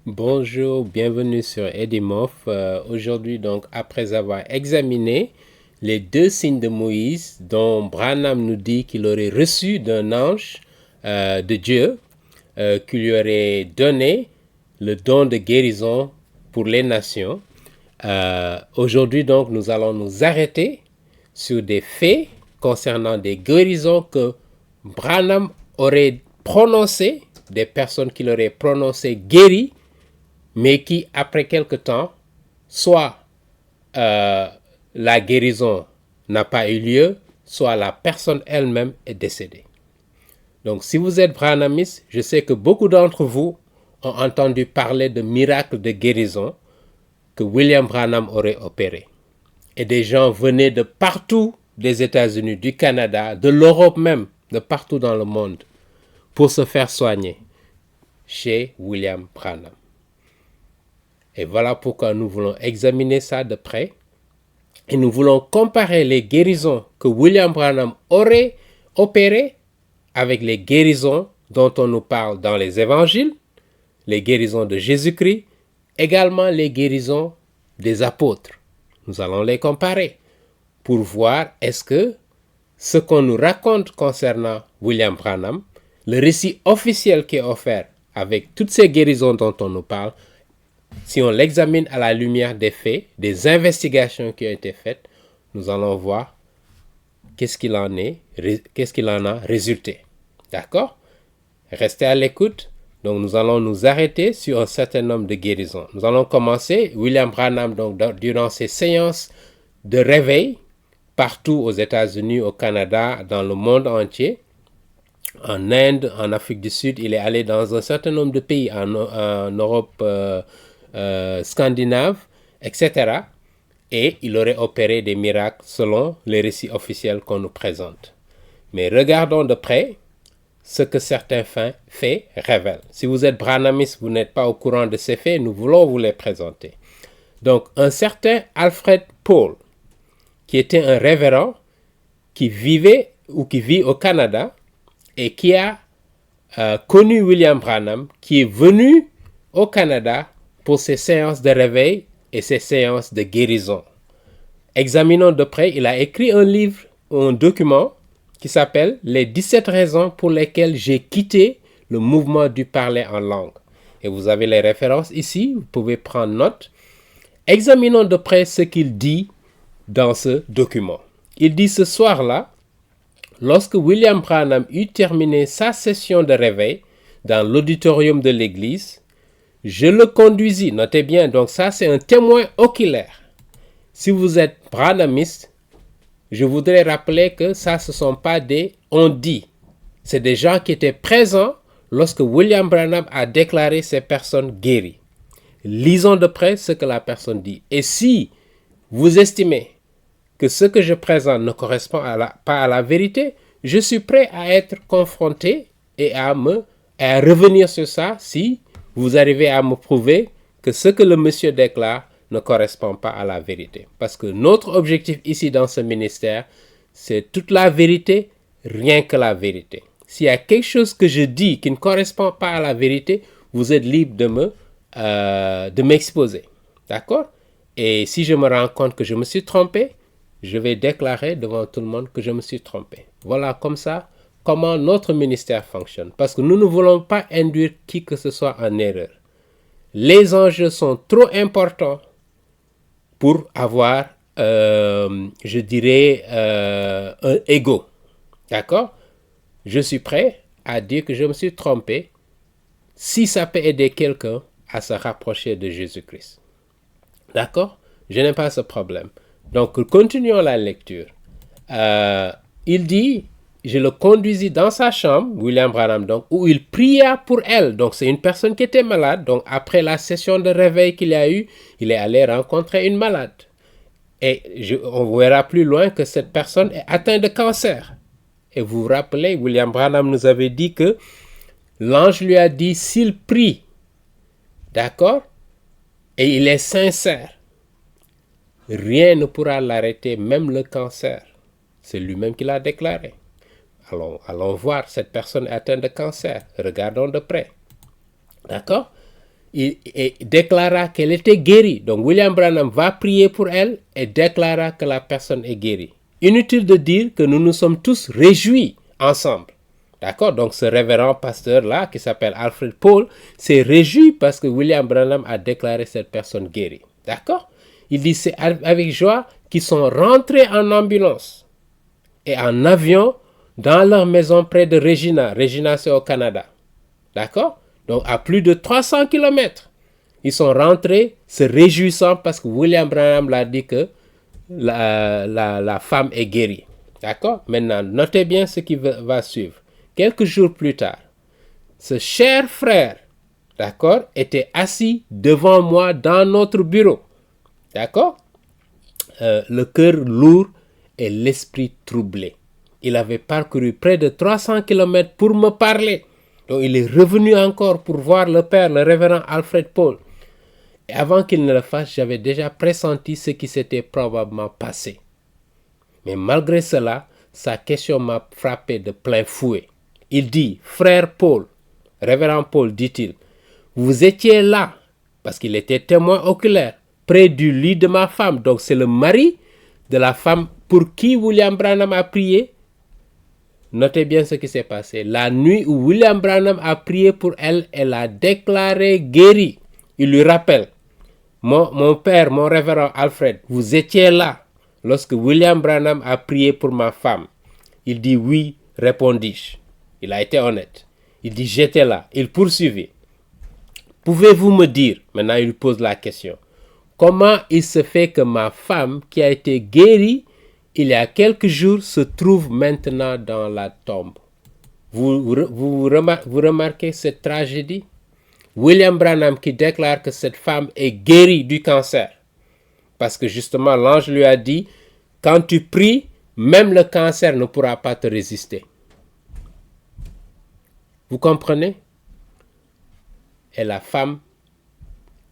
Bonjour, bienvenue sur Edimof. Aujourd'hui, donc, après avoir examiné les deux signes de Moïse dont Branham nous dit qu'il aurait reçu d'un ange de Dieu, qui lui aurait donné le don de guérison pour les nations. Aujourd'hui, donc, nous allons nous arrêter sur des faits concernant des guérisons que Branham aurait prononcées, des personnes qu'il aurait prononcées guéries, mais qui, après quelque temps, soit la guérison n'a pas eu lieu, soit la personne elle-même est décédée. Donc, si vous êtes branhamiste, je sais que beaucoup d'entre vous ont entendu parler de miracles de guérison que William Branham aurait opéré. Et des gens venaient de partout des États-Unis, du Canada, de l'Europe même, de partout dans le monde, pour se faire soigner chez William Branham. Et voilà pourquoi nous voulons examiner ça de près. Et nous voulons comparer les guérisons que William Branham aurait opérées avec les guérisons dont on nous parle dans les évangiles, les guérisons de Jésus-Christ, également les guérisons des apôtres. Nous allons les comparer pour voir est-ce que ce qu'on nous raconte concernant William Branham, le récit officiel qui est offert avec toutes ces guérisons dont on nous parle, si on l'examine à la lumière des faits, des investigations qui ont été faites, nous allons voir qu'est-ce qu'il en a résulté. D'accord? Restez à l'écoute. Donc, nous allons nous arrêter sur un certain nombre de guérisons. Nous allons commencer. William Branham, donc, durant ses séances de réveil, partout aux États-Unis, au Canada, dans le monde entier, en Inde, en Afrique du Sud, il est allé dans un certain nombre de pays, en Europe scandinave, etc. Et il aurait opéré des miracles selon les récits officiels qu'on nous présente. Mais regardons de près ce que certains faits révèlent. Si vous êtes branhamiste, vous n'êtes pas au courant de ces faits, nous voulons vous les présenter. Donc, un certain Alfred Paul, qui était un révérend qui vivait ou qui vit au Canada et qui a connu William Branham, qui est venu au Canada pour ses séances de réveil et ses séances de guérison. Examinons de près, il a écrit un livre, un document qui s'appelle « Les 17 raisons pour lesquelles j'ai quitté le mouvement du parler en langue ». Et vous avez les références ici, vous pouvez prendre note. Examinons de près ce qu'il dit dans ce document. Il dit ce soir-là, lorsque William Branham eut terminé sa session de réveil dans l'auditorium de l'église, je le conduisis, notez bien, donc ça c'est un témoin oculaire. Si vous êtes branhamiste, je voudrais rappeler que ça ce ne sont pas des on dit, c'est des gens qui étaient présents lorsque William Branham a déclaré ces personnes guéries. Lisons de près ce que la personne dit. Et si vous estimez que ce que je présente ne correspond pas à la vérité, je suis prêt à être confronté et à revenir sur ça si vous arrivez à me prouver que ce que le monsieur déclare ne correspond pas à la vérité. Parce que notre objectif ici dans ce ministère, c'est toute la vérité, rien que la vérité. S'il y a quelque chose que je dis qui ne correspond pas à la vérité, vous êtes libre de m'exposer. D'accord? Et si je me rends compte que je me suis trompé, je vais déclarer devant tout le monde que je me suis trompé. Voilà comme ça comment notre ministère fonctionne. Parce que nous ne voulons pas induire qui que ce soit en erreur. Les enjeux sont trop importants pour avoir, je dirais, un ego. D'accord? Je suis prêt à dire que je me suis trompé si ça peut aider quelqu'un à se rapprocher de Jésus-Christ. D'accord? Je n'ai pas ce problème. Donc, continuons la lecture. Il dit, je le conduisis dans sa chambre, William Branham, donc, où il pria pour elle. Donc, c'est une personne qui était malade. Donc, après la session de réveil qu'il a eue, il est allé rencontrer une malade. Et on verra plus loin que cette personne est atteinte de cancer. Et vous vous rappelez, William Branham nous avait dit que l'ange lui a dit, s'il prie, d'accord, et il est sincère, rien ne pourra l'arrêter, même le cancer. C'est lui-même qui l'a déclaré. allons voir, cette personne est atteinte de cancer, regardons de près. D'accord? Il déclara qu'elle était guérie. Donc William Branham va prier pour elle et déclara que la personne est guérie. Inutile de dire que nous nous sommes tous réjouis ensemble. D'accord? Donc ce révérend pasteur-là, qui s'appelle Alfred Paul, s'est réjoui parce que William Branham a déclaré cette personne guérie. D'accord? Il dit c'est avec joie qu'ils sont rentrés en ambulance et en avion dans leur maison près de Regina. Regina, c'est au Canada. D'accord? Donc, à plus de 300 km, ils sont rentrés se réjouissant parce que William Branham l'a dit que la femme est guérie. D'accord? Maintenant, notez bien ce qui va suivre. Quelques jours plus tard, ce cher frère, d'accord, était assis devant moi dans notre bureau. D'accord? Le cœur lourd et l'esprit troublé. Il avait parcouru près de 300 km pour me parler. Donc il est revenu encore pour voir le père, le révérend Alfred Paul. Et avant qu'il ne le fasse, j'avais déjà pressenti ce qui s'était probablement passé. Mais malgré cela, sa question m'a frappé de plein fouet. Il dit, frère Paul, révérend Paul, dit-il, vous étiez là, parce qu'il était témoin oculaire, près du lit de ma femme. Donc c'est le mari de la femme pour qui William Branham a prié. Notez bien ce qui s'est passé. La nuit où William Branham a prié pour elle, elle a déclaré guérie. Il lui rappelle, mon père, mon révérend Alfred, vous étiez là lorsque William Branham a prié pour ma femme. Il dit oui, répondis-je. Il a été honnête. Il dit j'étais là. Il poursuivit. Pouvez-vous me dire, maintenant il pose la question, comment il se fait que ma femme qui a été guérie il y a quelques jours se trouve maintenant dans la tombe? Vous remarquez cette tragédie? William Branham qui déclare que cette femme est guérie du cancer. Parce que justement, l'ange lui a dit, quand tu pries, même le cancer ne pourra pas te résister. Vous comprenez? Et la femme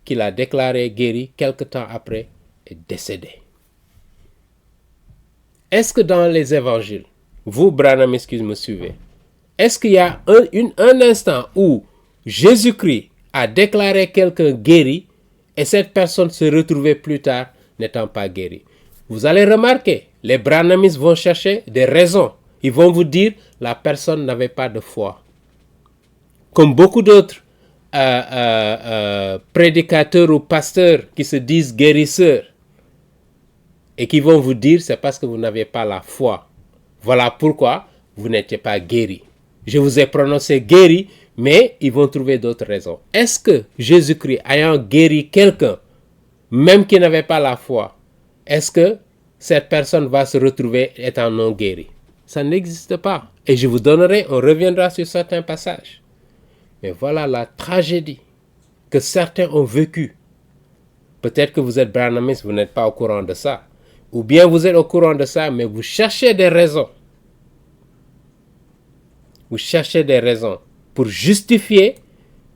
qui l'a déclarée guérie quelque temps après est décédée. Est-ce que dans les évangiles, vous, Branham, me suivez, est-ce qu'il y a un instant où Jésus-Christ a déclaré quelqu'un guéri et cette personne se retrouvait plus tard n'étant pas guérie? Vous allez remarquer, les Branhamistes vont chercher des raisons. Ils vont vous dire la personne n'avait pas de foi. Comme beaucoup d'autres prédicateurs ou pasteurs qui se disent guérisseurs, et qui vont vous dire c'est parce que vous n'avez pas la foi. Voilà pourquoi vous n'étiez pas guéri. Je vous ai prononcé guéri, mais ils vont trouver d'autres raisons. Est-ce que Jésus-Christ ayant guéri quelqu'un, même qui n'avait pas la foi, est-ce que cette personne va se retrouver étant non guérie? Ça n'existe pas. Et je vous donnerai, on reviendra sur certains passages. Mais voilà la tragédie que certains ont vécue. Peut-être que vous êtes branhamiste, vous n'êtes pas au courant de ça. Ou bien vous êtes au courant de ça, mais vous cherchez des raisons. Vous cherchez des raisons pour justifier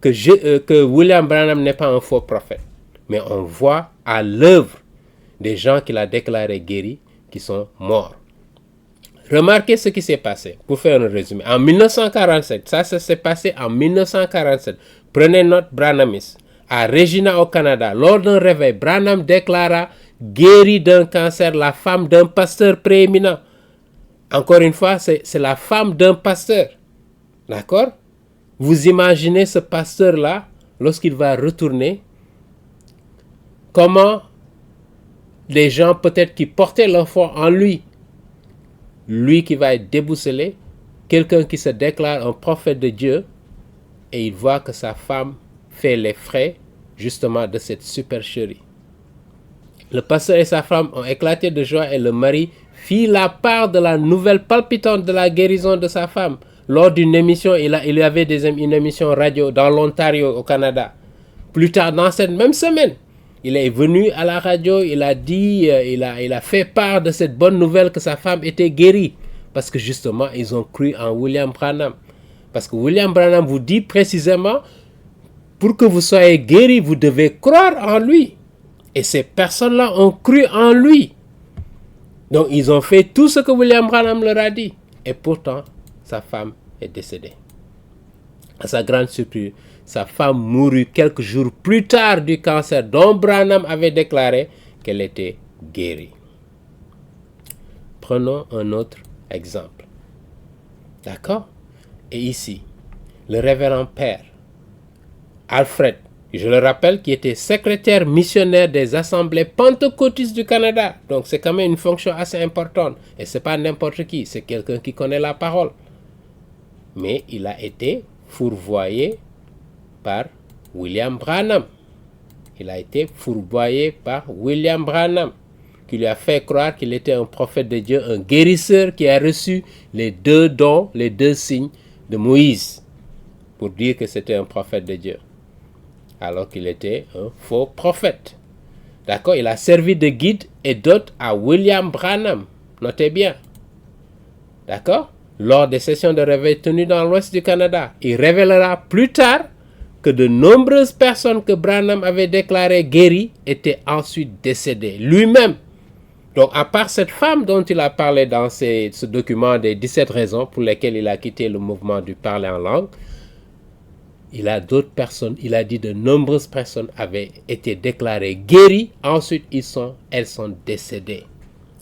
que William Branham n'est pas un faux prophète. Mais on voit à l'œuvre des gens qu'il a déclarés guéris qui sont morts. Remarquez ce qui s'est passé, pour faire un résumé. En 1947, ça s'est passé en 1947. Prenez note, Branhamis. À Regina, au Canada, lors d'un réveil, Branham déclara guéri d'un cancer la femme d'un pasteur prééminent. Encore une fois, c'est la femme d'un pasteur. D'accord? Vous imaginez ce pasteur-là, lorsqu'il va retourner, comment les gens peut-être qui portaient leur foi en lui, lui qui va être déboussolé, quelqu'un qui se déclare un prophète de Dieu, et il voit que sa femme fait les frais justement de cette supercherie. Le pasteur et sa femme ont éclaté de joie et le mari fit la part de la nouvelle palpitante de la guérison de sa femme. Lors d'une émission, il y avait une émission radio dans l'Ontario au Canada. Plus tard dans cette même semaine, il est venu à la radio, il a dit, il a fait part de cette bonne nouvelle que sa femme était guérie. Parce que justement, ils ont cru en William Branham. Parce que William Branham vous dit précisément, pour que vous soyez guéri, vous devez croire en lui. Et ces personnes-là ont cru en lui. Donc, ils ont fait tout ce que William Branham leur a dit. Et pourtant, sa femme est décédée. À sa grande surprise, sa femme mourut quelques jours plus tard du cancer dont Branham avait déclaré qu'elle était guérie. Prenons un autre exemple. D'accord? Et ici, le révérend père Alfred, je le rappelle, qui était secrétaire missionnaire des assemblées pentecôtistes du Canada. Donc c'est quand même une fonction assez importante. Et ce n'est pas n'importe qui, c'est quelqu'un qui connaît la parole. Mais il a été fourvoyé par William Branham. Il a été fourvoyé par William Branham, qui lui a fait croire qu'il était un prophète de Dieu, un guérisseur qui a reçu les 2 dons, les 2 signes de Moïse, pour dire que c'était un prophète de Dieu, alors qu'il était un faux prophète. D'accord? Il a servi de guide et d'hôte à William Branham. Notez bien. D'accord? Lors des sessions de réveil tenues dans l'ouest du Canada, il révélera plus tard que de nombreuses personnes que Branham avait déclarées guéries étaient ensuite décédées lui-même. Donc, à part cette femme dont il a parlé dans ce document des 17 raisons pour lesquelles il a quitté le mouvement du parler en langue, il a d'autres personnes, il a dit de nombreuses personnes avaient été déclarées guéries, ensuite elles sont décédées.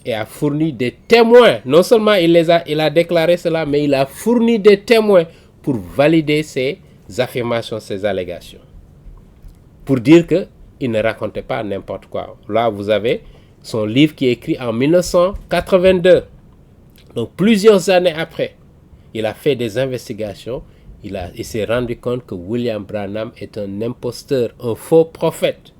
Et a fourni des témoins. Non seulement il a déclaré cela, mais il a fourni des témoins pour valider ses affirmations, ses allégations. Pour dire qu'il ne racontait pas n'importe quoi. Là, vous avez son livre qui est écrit en 1982. Donc, plusieurs années après, il a fait des investigations. Il s'est rendu compte que William Branham est un imposteur, un faux prophète.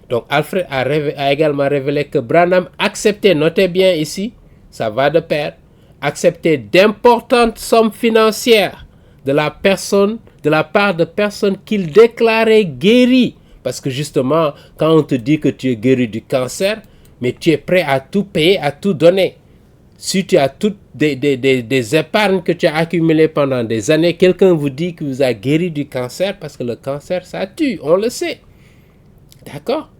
Donc, Alfred a également révélé que Branham acceptait, notez bien ici, ça va de pair, acceptait d'importantes sommes financières de la part de personnes qu'il déclarait guéries. Parce que justement, quand on te dit que tu es guéri du cancer, mais tu es prêt à tout payer, à tout donner. Si tu as toutes des épargnes que tu as accumulées pendant des années, quelqu'un vous dit qu'il vous a guéri du cancer, parce que le cancer, ça tue, on le sait. D'accord?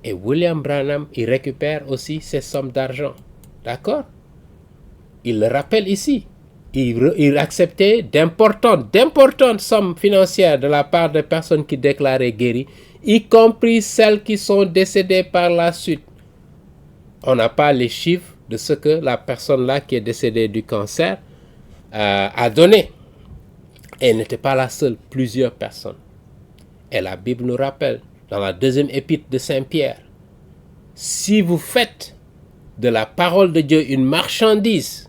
Et William Branham, il récupère aussi ces sommes d'argent. D'accord? Il le rappelle ici. Il acceptait d'importantes sommes financières de la part de personnes qui déclaraient guéries, y compris celles qui sont décédées par la suite. On n'a pas les chiffres de ce que la personne-là qui est décédée du cancer a donné. Et elle n'était pas la seule, plusieurs personnes. Et la Bible nous rappelle, dans la 2e épître de Saint Pierre, si vous faites de la parole de Dieu une marchandise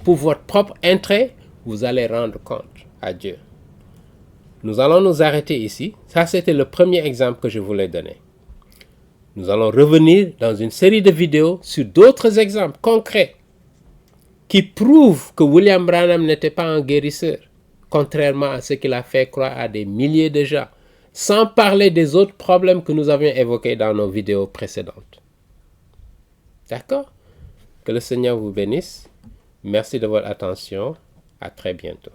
pour votre propre intérêt, vous allez rendre compte à Dieu. Nous allons nous arrêter ici. Ça, c'était le premier exemple que je voulais donner. Nous allons revenir dans une série de vidéos sur d'autres exemples concrets qui prouvent que William Branham n'était pas un guérisseur, contrairement à ce qu'il a fait croire à des milliers de gens, sans parler des autres problèmes que nous avions évoqués dans nos vidéos précédentes. D'accord? Que le Seigneur vous bénisse. Merci de votre attention. À très bientôt.